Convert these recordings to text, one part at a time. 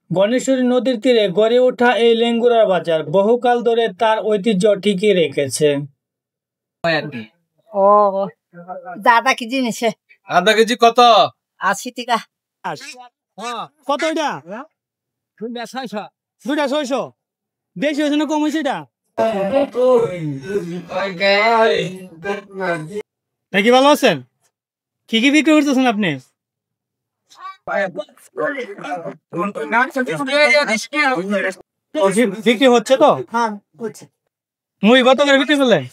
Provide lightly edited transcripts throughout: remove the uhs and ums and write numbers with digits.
গণেশ্বরী নদীর তীরে গড়ে ওঠা এই লেঙ্গুরা বাজার বহুকাল ধরে তার ঐতিহ্য টিকিয়ে রেখেছে। ও আধা কেজি নিছে। আধা কেজি কত? 80 টাকা। কত এটা? 200 বেশি হয়েছে না কম হয়েছে এটা? কি ভালো আছেন? কি কি বিক্রি করতেছেন আপনি? বিক্রি হচ্ছে তো? মুই কত করে বিক্রি করলেন?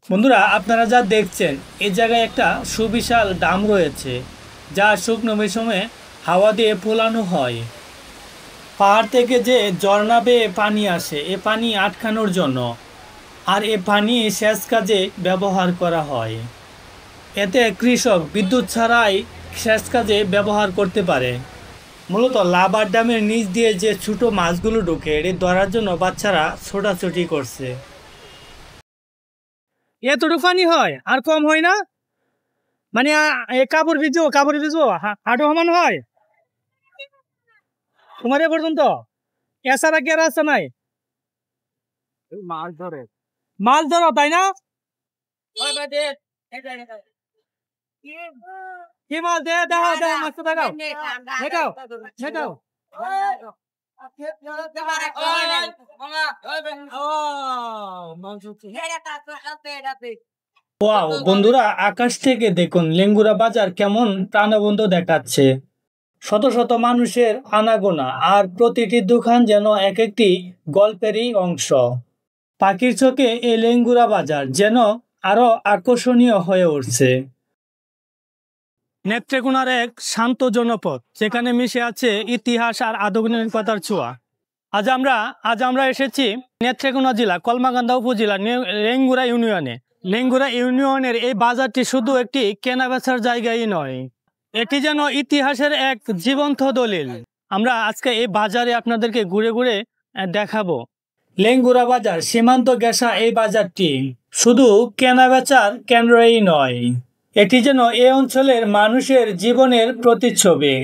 বন্ধুরা, আপনারা যা দেখছেন এই জায়গায় একটা সুবিশাল ডাম রয়েছে, যা শুকনো মৌসুমে হাওয়া দিয়ে ফোলানো হয়। পাহাড় থেকে যে ঝর্ণা বেয়ে পানি আসে এ পানি আটকানোর জন্য, আর এ পানি সেচ কাজে ব্যবহার করা হয়। এতে কৃষক বিদ্যুৎ ছাড়াই সেচ কাজে ব্যবহার করতে পারে। মূলত লাভার ড্যামের নিচ দিয়ে যে ছোট মাছগুলো ঢুকে এটি ধরার জন্য বাচ্চারা ছোটাছুটি করছে। এতটুকু পানি হয় আর কম হয় না? মানে কাপড় ভিজো হাঁটু সমান হয় তোমার এ পর্যন্ত? এছাড়া কি আর আছে নাই? মাছ ধরো তাই না? কি মাছ দে? দেখাও মাছ দেখাও। ওয়াও বন্ধুরা, আকাশ থেকে দেখুন লেঙ্গুরা বাজার কেমন প্রাণবন্ত দেখাচ্ছে। শত শত মানুষের আনাগোনা, আর প্রতিটি দোকান যেন এক একটি গল্পেরই অংশ। পাখির চোখে এই লেঙ্গুরা বাজার যেন আরো আকর্ষণীয় হয়ে উঠছে। নেত্রকোনার এক শান্ত জনপদ, যেখানে মিশে আছে ইতিহাস আর আধুনিকতার ছোঁয়া। আজ আমরা এসেছি নেত্রকোনা জেলা কলমাকান্দা উপজেলা লেঙ্গুরা ইউনিয়নে। লেঙ্গুরা ইউনিয়নের এই বাজারটি শুধু একটি কেনাবেচার জায়গায় নয়, এটি যেন ইতিহাসের এক জীবন্ত দলিল। আমরা আজকে এই বাজারে আপনাদেরকে ঘুরে ঘুরে দেখাবো। লেঙ্গুরা বাজার সীমান্ত ঘেঁষা এই বাজারটি শুধু কেনাবেচার কেন্দ্রই নয়, এটি যেন এই অঞ্চলের মানুষের জীবনের প্রতিচ্ছবি।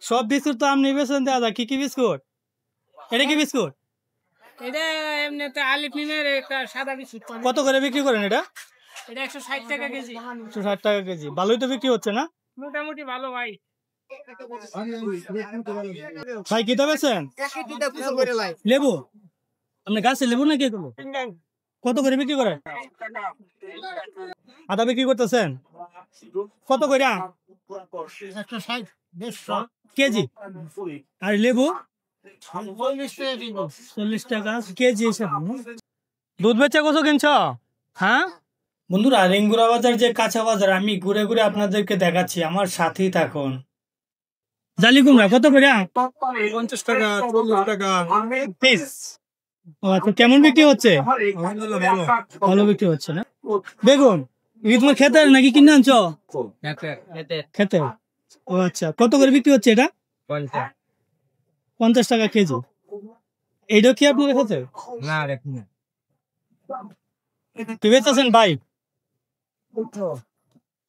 সব বিস্কুট তো আপনি বেছেন দাদা। কি কি বিস্কুট? এটা কি বিস্কুট? কত করে বিক্রি করেন এটা? 160 টাকা কেজি। 160 টাকা কেজি। ভালোই তো বিক্রি হচ্ছে না? মোটামুটি ভালো ভাই। ভাই কি বেছেন? লেবু? আপনি গাছে লেবু নাকি এগুলো? কত করে বিক্রি করেন? আদা বিক্রি করতেছেন কত করে? 160 কেজি। আর লেবু 40 টাকা কেজি। দুধ বেচা কত কিনছ? হ্যাঁ বন্ধুরা, লেঙ্গুরা বাজার যে কাঁচা বাজার আমি ঘুরে ঘুরে আপনাদেরকে দেখাচ্ছি, আমার সাথেই থাকুন। জালি কুমড়া কত করে? 50 টাকা 40 টাকা পিস। আচ্ছা, কেমন বিক্রি হচ্ছে? ভালো বিক্রি হচ্ছে না? বেগুন তোমার খেতে নাকি কিনে আনছো? খেতে। ও আচ্ছা, কত করে বিক্রি হচ্ছে এটা? 50 টাকা কেজি। এইটা কি আপনার খেতে? না কি বেচতেছেন ভাই?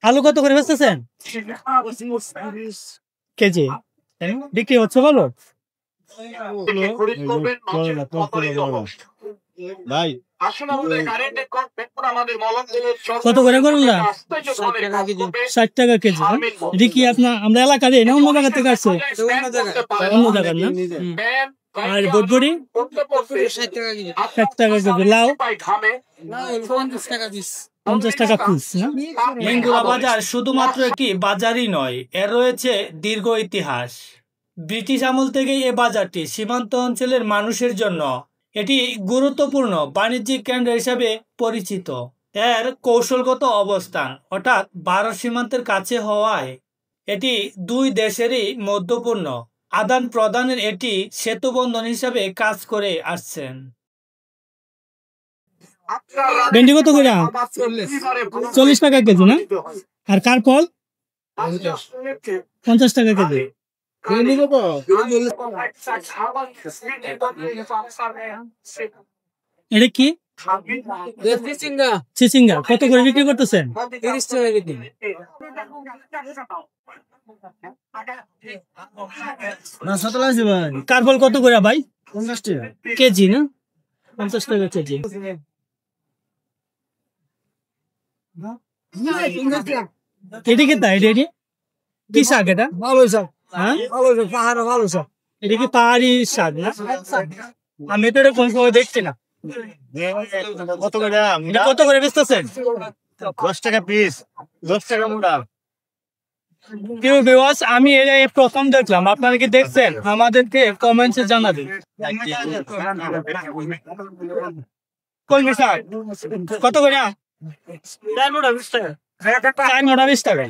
আলু কত করে বেচতেছেন কেজি? বিক্রি হচ্ছে ভালো? ভাই কত করে করলা? 60 টাকা কেজি। এটা কি আমরা এলাকার না অন্য জায়গা থেকে আসছে? অন্য জায়গার না? আর বটবড়ি 60 টাকা কেজি। লাউ 50 টাকা পিস। লেঙ্গুরা বাজার শুধুমাত্র একটি বাজারই নয়, এর রয়েছে দীর্ঘ ইতিহাস। ব্রিটিশ আমল থেকে এই বাজারটি সীমান্ত অঞ্চলের মানুষের জন্য এটি গুরুত্বপূর্ণ বাণিজ্যিক কেন্দ্র হিসাবে পরিচিত। এর কৌশলগত অবস্থান অর্থাৎ ভারত সীমান্তের কাছে হওয়ায় এটি দুই দেশেরই মধ্যপূর্ণ আদান প্রদানের এটি সেতু বন্ধন হিসাবে কাজ করে আসছেন। ভেন্ডি কত করে? 40 টাকা কেজি না? আর কারকল 50 টাকা কেজি। এটা কি? চিচিঙ্গা কত করে বিক্রি করতেছেন? 30 টাকা কেজি। কারফল কত করে ভাই? 50 টাকা কেজি না? 50 টাকা কেজি। এটি কি তাই? এটি কি শাক এটা? ভালো শাক, হ্যাঁ, ভালো শাক, পাহাড়ে ভালো শাক। এটা কি পাহাড়ি শাক না? আমি তো এটা কোন সময় দেখছি না। কত করে? এটা কত করে বেচতেছেন? 10 টাকা পিস, 10 টাকা মুড়া। প্রিয় ভিউয়ার্স, আমি এই প্রথম দেখলাম, আপনারা কি দেখছেন? আমাদেরকে কমেন্টসে জানাবেন। কলমি শাক কত করে? 4 মোটা 20 টাকা। 4 মোটা 20 টাকা।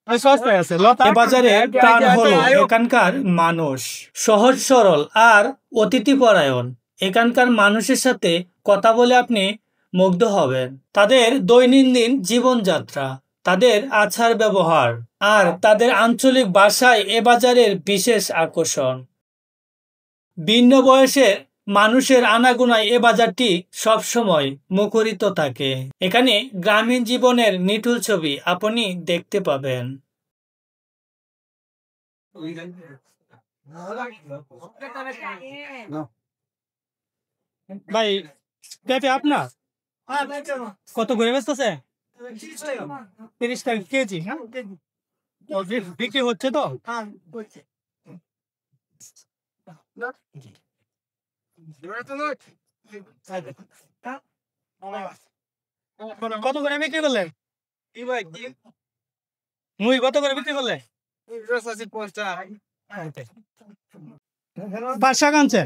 সস্তায় আছে। লতা বাজারে প্রাণ হলো এখানকার মানুষ, সহজ সরল আর অতিথিপরায়ণ। এখানকার মানুষের সাথে কথা বলে আপনি মুগ্ধ হবেন। তাদের দৈনন্দিন জীবনযাত্রা, তাদের আচার ব্যবহার আর তাদের আঞ্চলিক ভাষায় এ বাজারের বিশেষ আকর্ষণ। ভিন্ন বয়সের মানুষের আনাগোনায় এ বাজারটি সবসময় মুখরিত থাকে। এখানে গ্রামীণ জীবনের নিটুল ছবি আপনি দেখতে পাবেন। ভাই পেঁপে আপনার কত করে বেচতেছে? 30 টাকা কেজি। হ্যাঁ, বিক্রি হচ্ছে তো? কত করে বিক্রি করলেন? মুই কত করে বিক্রি করলে? পাঁচ শাক আনছে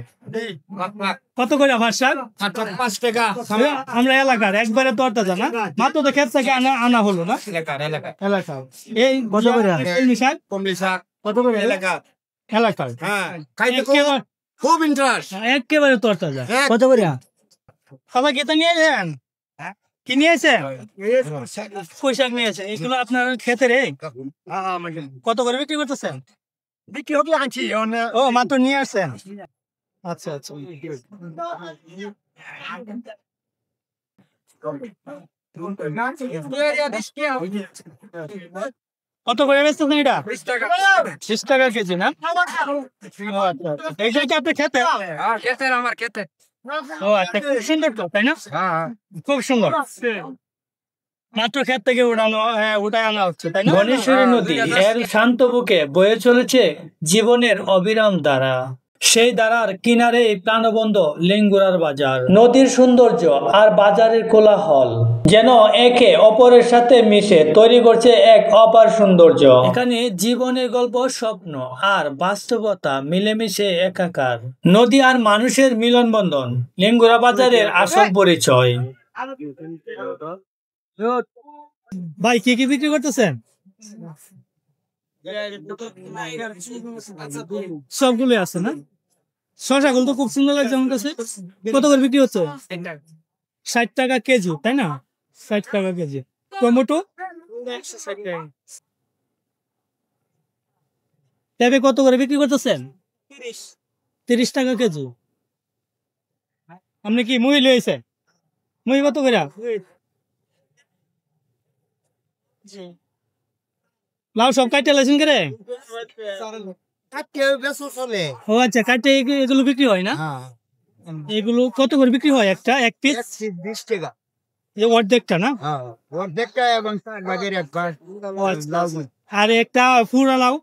কত করে? পাঁচ শাক 5 টাকা। আমরা এলাকার একবারে তরতাজা না, মাত্র তো ক্ষেত থেকে আনা হলো না এলাকা। এই কত করে কলমি শাক? কমলি শাক কত করে এলাকা? এলাকার? হ্যাঁ, খাইতে একেবারে খুব ইন্টারেস্ট। একেবারে তরতাজা। কত করে সবাই গেতে নিয়েছেন? কি নিয়েছেন? কই শাক নিয়েছেন? এগুলো আপনার ক্ষেতের? কত করে বিক্রি করতেছেন? বিক্রি হবে আনছি। ও মাত্র নিয়ে আসছেন। আচ্ছা আচ্ছা। কত করে বেচতেছেন এটা? 20 টাকা কেজি না? ও আচ্ছা আচ্ছা। এইটা কি আপনার ক্ষেতে? আমার খেতে। ও আচ্ছা, খুব সুন্দর তো, তাই না? খুব সুন্দর। মাত্র ক্ষেত থেকে উঠায় আনা হচ্ছে, তাই না? ঘনেশ্বরী নদী এর শান্ত বুকে বয়ে চলেছে জীবনের অবিরাম ধারা। সেই ধারার কিনারে প্রাণবন্ত লেঙ্গুরার বাজার। নদীর সৌন্দর্য আর বাজারের কোলাহল যেন একে অপরের সাথে মিশে তৈরি করছে এক অপার সৌন্দর্য। এখানে জীবনের গল্প, স্বপ্ন আর বাস্তবতা মিলেমিশে একাকার। নদী আর মানুষের মিলনবন্ধন লেঙ্গুরা বাজারের আসল পরিচয়। ভাই কি কি বিক্রি করতেছেন? সবগুলো আছে না? শশাগুলো তো খুব সুন্দর লাগছে আমার কাছে। কত করে বিক্রি হচ্ছে? 60 টাকা কেজি, তাই না? 60 টাকা কেজি। টমেটো পেঁপে কত করে বিক্রি করতেছেন? 30 টাকা কেজি। আপনি কি মুই লইছেন? মুই কত করে? লাউ সব কাটতে লাইছেন করে? ও আচ্ছা, কাটতে এগুলো বিক্রি হয় না? এগুলো কত করে বিক্রি হয়? একটা এক পিস 20 টাকা। অর্ধেকটা না? অর্ধেকটা এবং আর একটা পুরা লাউ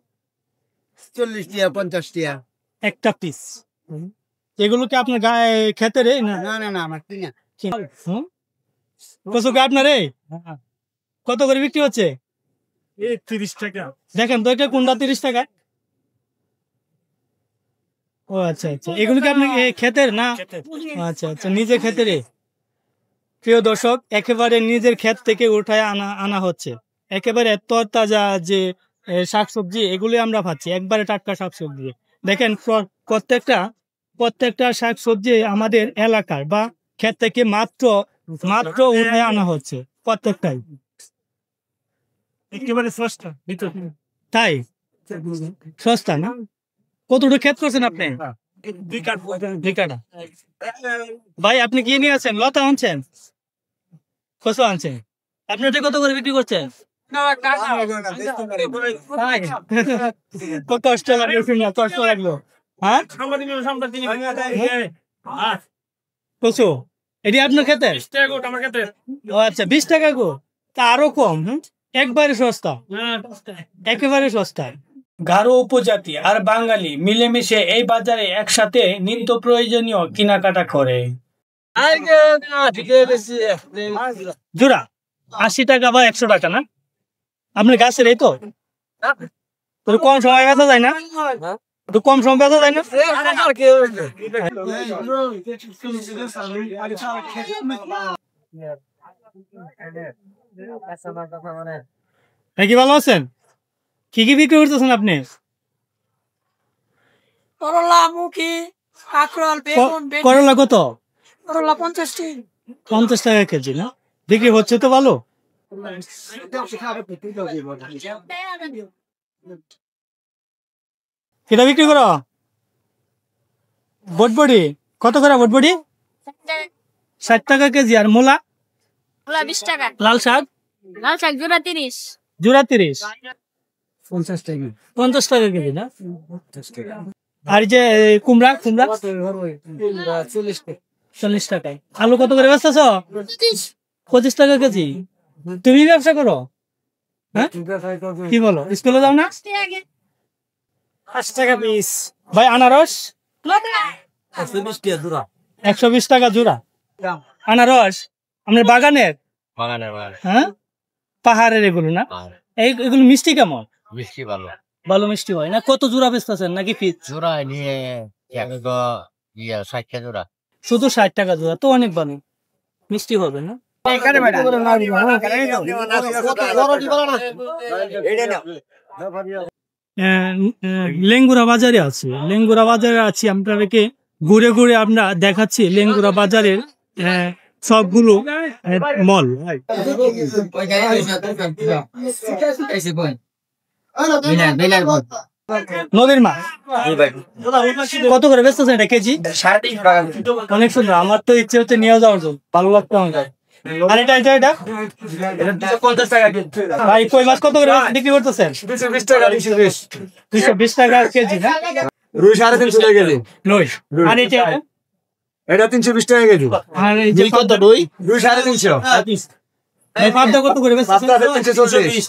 40 টাকা 50 টাকা একটা পিস। এগুলো কি আপনার গায়ে খেতে রে না? না না না আমার কিনা। কত কি আপনার? কত করে বিক্রি হচ্ছে? 30 টাকা। দেখেন তো এটা কোনটা 30 টাকা? ও আচ্ছা আচ্ছা, এগুলো কি আপনি ক্ষেতের না? আচ্ছা আচ্ছা, নিজে ক্ষেতের। প্রিয় দর্শক, একেবারে নিজের ক্ষেত থেকে উঠায় আনা হচ্ছে। একেবারে তরতাজা যে শাকসবজি, এগুলি আমরা পাচ্ছি, একবারে টাটকা শাকসবজি। দেখেন প্রত্যেকটা শাকসবজি আমাদের এলাকার বা ক্ষেত থেকে মাত্র উঠায় আনা হচ্ছে, প্রত্যেকটাই একেবারে সস্তা। তাই সস্তা না? কতটুকু ক্ষেত করছেন আপনি? দুই কাটা। ভাই আপনি কি নিয়ে আছেন? লতা আনছেন, কচু আনছেন? আপনি এটা কত করে বিক্রি করছেন? কষ্ট লাগলো শুনে, কষ্ট লাগলো। হ্যাঁ কচু এটি আপনার খেতে? ও আচ্ছা, 20 টাকা গো, তা আরো কম। একবারে সস্তা, একেবারে সস্তা। গারো উপজাতি আর বাঙালি মিলেমিশে এই বাজারে একসাথে নিত্য প্রয়োজনীয় কেনাকাটা করে। জোড়া 80 টাকা বা 100 টাকা না? আপনার গাছের এই তো কম সময় বেচা যায় না? একটু কম সময় বেচা যায় না? কি ভালো আছেন? কি কি বিক্রি করতেছেন আপনি? করলা, মুখি, কাঁকরোল, বেগুন, করলা কত? করলা 50 টাকা। 50 টাকা কেজি না? বিক্রি হচ্ছে তো ভালো? এটা বিক্রি করো? বটবড়ি কত করে? বটবড়ি 60 টাকা কেজি। আর মূলা? 20 টাকা। লাল শাক? লাল শাক জোড়া 30। জোড়া 30। 50 টাকা কেজি না? আর যে কুমড়া? কুমড়া 40 টাকায়। আলু কত করে বেচতেছ? 25 টাকা কেজি। তুমি ব্যবসা করো? হ্যাঁ কি বলো, স্কুলে যাও না? 5 টাকা পিস। ভাই আনারস? 120 টাকা জোড়া। আনারস আপনার বাগানের? হ্যাঁ পাহাড়ের এগুলো না? এগুলো মিষ্টি কেমন? মিষ্টি ভালো, ভালো মিষ্টি হয় না? কত জোড়া বেচতেছেন নাকি পিস? জোড়া নিয়ে 60 জোড়া। শুধু 60 টাকা জোড়া তো অনেক ভালো মিষ্টি হবে না? লেঙ্গুরা বাজারে আছে, লেঙ্গুরা বাজারে আছি। আপনাদেরকে ঘুরে ঘুরে আমরা দেখাচ্ছি লেঙ্গুরা বাজারের সবগুলো মল। নদীর মাছ কত করে বেচতেছেন এটা কেজি? 350 টাকা। অনেক সুন্দর, আমার তো ইচ্ছে হচ্ছে নিয়ে যাওয়ার জন্য, ভালো লাগতো আমাকে। আর এটা এটা এটা 250 টাকা কেজি। ভাই কই মাছ কত করে বিক্রি করতেছেন? 220 টাকা। 220 টাকা কেজি না? রুই 350 টাকা কেজি। রুই। আর এটা 320 টাকা কেজি। আর এই যে কত রুই 350। এই পাবদা কত করে বেচতেছেন? 340।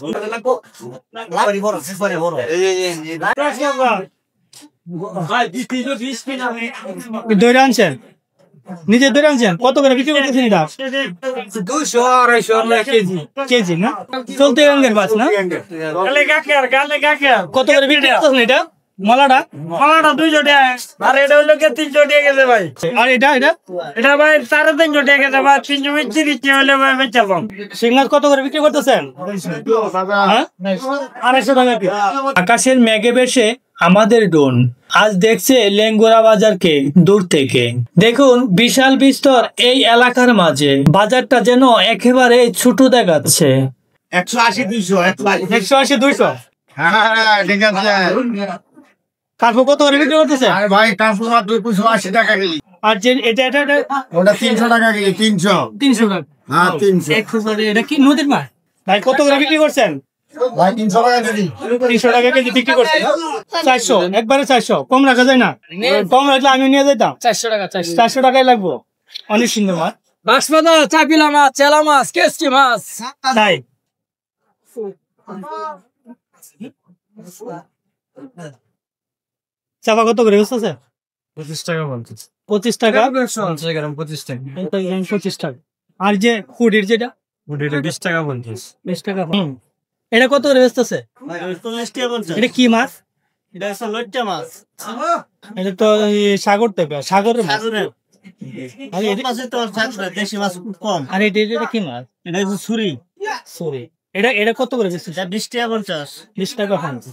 দইরা আনছেন? নিজে দইরা আনছেন? কত করে বিক্রি করতেছেন এটা? 200-250 কেজি। কেজি না? চলতে গাঙ্গের মাছ না? কত করে বিক্রি করতেছেন এটা? মলাটা? কলাটা 200 টাকা। আর এটা হলো 300 টাকা গেছে ভাই। আর এটা এটা এটা ভাই 350 টাকা গেছে ভাই। 330 টাকা হলে ভাই বেচালাম। সিংহাস কত করে বিক্রি করতেছেন? 250 টাকা পিস। আকাশের মেঘে ভেসে আমাদের ড্রোন আজ দেখছে লেঙ্গুরা বাজারকে দূর থেকে। দেখুন বিশাল বিস্তর এই এলাকার মাঝে বাজারটা যেন একেবারে ছোট দেখাচ্ছে। 180-200। 180-200। হ্যাঁ ঠিক আছে। কার্পু কত করে বিক্রি করতেছে? আরে ভাই কাঁচা মাত্র 280 টাকা কেজি। আর যে এটা এটা এটা ওটা 300 টাকা কেজি। 300 টাকা। হ্যাঁ 300। এটা কি নদীর মাছ? ভাই কত করে বিক্রি করছেন? ভাই 300 টাকা কেজি। 300 টাকা কেজি বিক্রি করছেন। 400 একবারে 400 কম রাখা যায় না? কম রাখলে আমি নিয়ে যেতাম। 400 টাকা। 400 টাকাই লাগবো। অনেক সুন্দর মাছ। বাঁশপাতা, চাপিলা মাছ, চেলা মাছ, কেসকি মাছ। তাই চাপা কত করে বেচতেছে? 25 টাকা বলছিস। 25 টাকা। 25 টাকা। 25 টাকা। আর যে ফুডির যেটা ওটা 20 টাকা বলছিস। 20 টাকা। এটা কত করে বেচতেছে? 40 টাকা বলছিস। এটা কি মাছ? এটা হচ্ছে লইট্টা মাছ। এটা তো সাগর থেকে, সাগরের মাছ। আর মাছে তো দেশি মাছ কম। আর এটা কি মাছ? এটা হচ্ছে ছুরি। সরি, এটা কত করে বেচতেছে? 20 টাকা 50। 20 টাকা 50।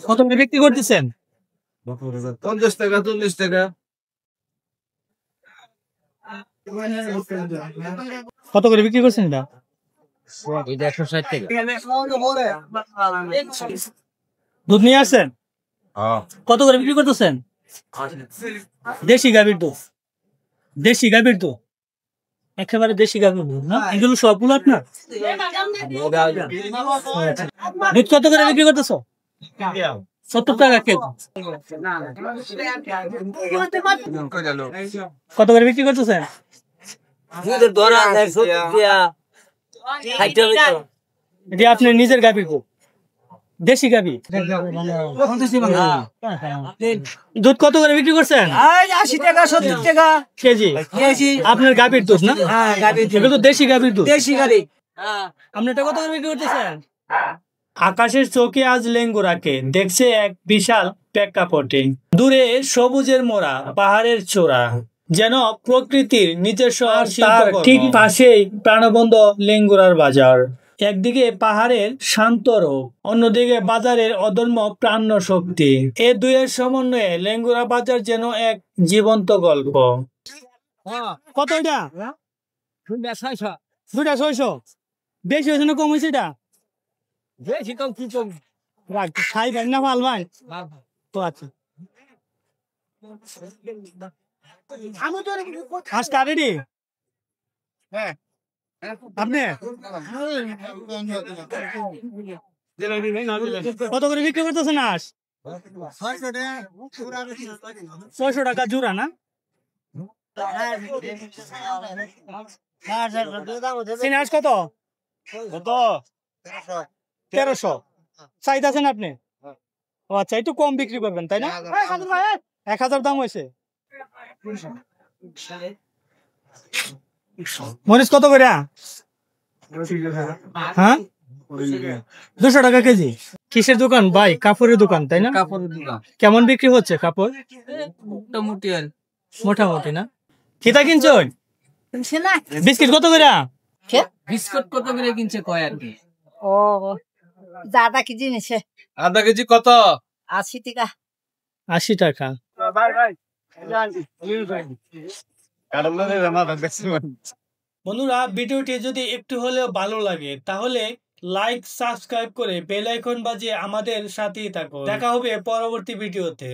কত করে বিক্রি করতেছেন? 50 টাকা 40 টাকা। কত করে বিক্রি করছেন এটা? দুধ নিয়ে আসছেন? কত করে বিক্রি করতেছেন? দেশি গাভীর দুধ, দেশি গাভীর দুধ, একেবারে দেশি গাভীর দুধ না? এগুলো সবগুলো আপনার? দুধ কত করে বিক্রি করতেছ? 70 টাকা কেজি। কত করে বিক্রি করতেছেন? এটি আপনার নিজের গাভীর দুধ, দেশি গাভী। দুধ কত করে বিক্রি করছেন? 80 টাকা 70 টাকা কেজি। আপনার গাভীর দুধ না? এগুলো তো দেশি গাভীর দুধ। দেশি গাড়ি। আপনি এটা কত করে বিক্রি করতেছেন? আকাশের চোখে আজ লেঙ্গুরাকে দেখছে এক বিশাল প্রেক্ষাপটে, দূরে সবুজের মোড়া পাহাড়ের চূড়া, যেন প্রকৃতির নিজস্ব তার ঠিক পাশেই প্রাণবন্ত লেঙ্গুরার বাজার। একদিকে পাহাড়ের শান্ত রূপ, অন্যদিকে বাজারের অদম্য প্রাণ শক্তি। এ দুয়ের সমন্বয়ে লেঙ্গুরা বাজার যেন এক জীবন্ত গল্প। কত এটা? 2,600। বেশি হয়েছে না কম হয়েছে? এটা বেশি কম কি কম? রাখ, খাই ভাই না ভাল ভাই তো আচ্ছা। আজকে রেডি? আপনি কত করে বিক্রি করতেছেন আজ? 600 টাকা জোড়া না? সিনাজ কত? 1300 চাইতেছেন আপনি? ও আচ্ছা, একটু কম বিক্রি করবেন তাই না? 1000 দাম হয়েছে। মরিচ কত করে? হ্যাঁ, 200 টাকা কেজি। কিসের দোকান ভাই? কাপড়ের দোকান তাই না? কাপড়ের দোকান। কেমন বিক্রি হচ্ছে কাপড়? মোটামুটি আর মোটামুটি না? কিতা কিনছেন? বিস্কিট কত করে? বিস্কুট কত করে কিনছে কয় আর কি? ও দাদা কি জিনিসে? আধা কেজি কত? 80 টাকা। 80 টাকা। বন্ধুরা, ভিডিওটি যদি একটু হলেও ভালো লাগে তাহলে লাইক, সাবস্ক্রাইব করে বেল আইকন বাজিয়ে আমাদের সাথেই থাকুন। দেখা হবে পরবর্তী ভিডিওতে।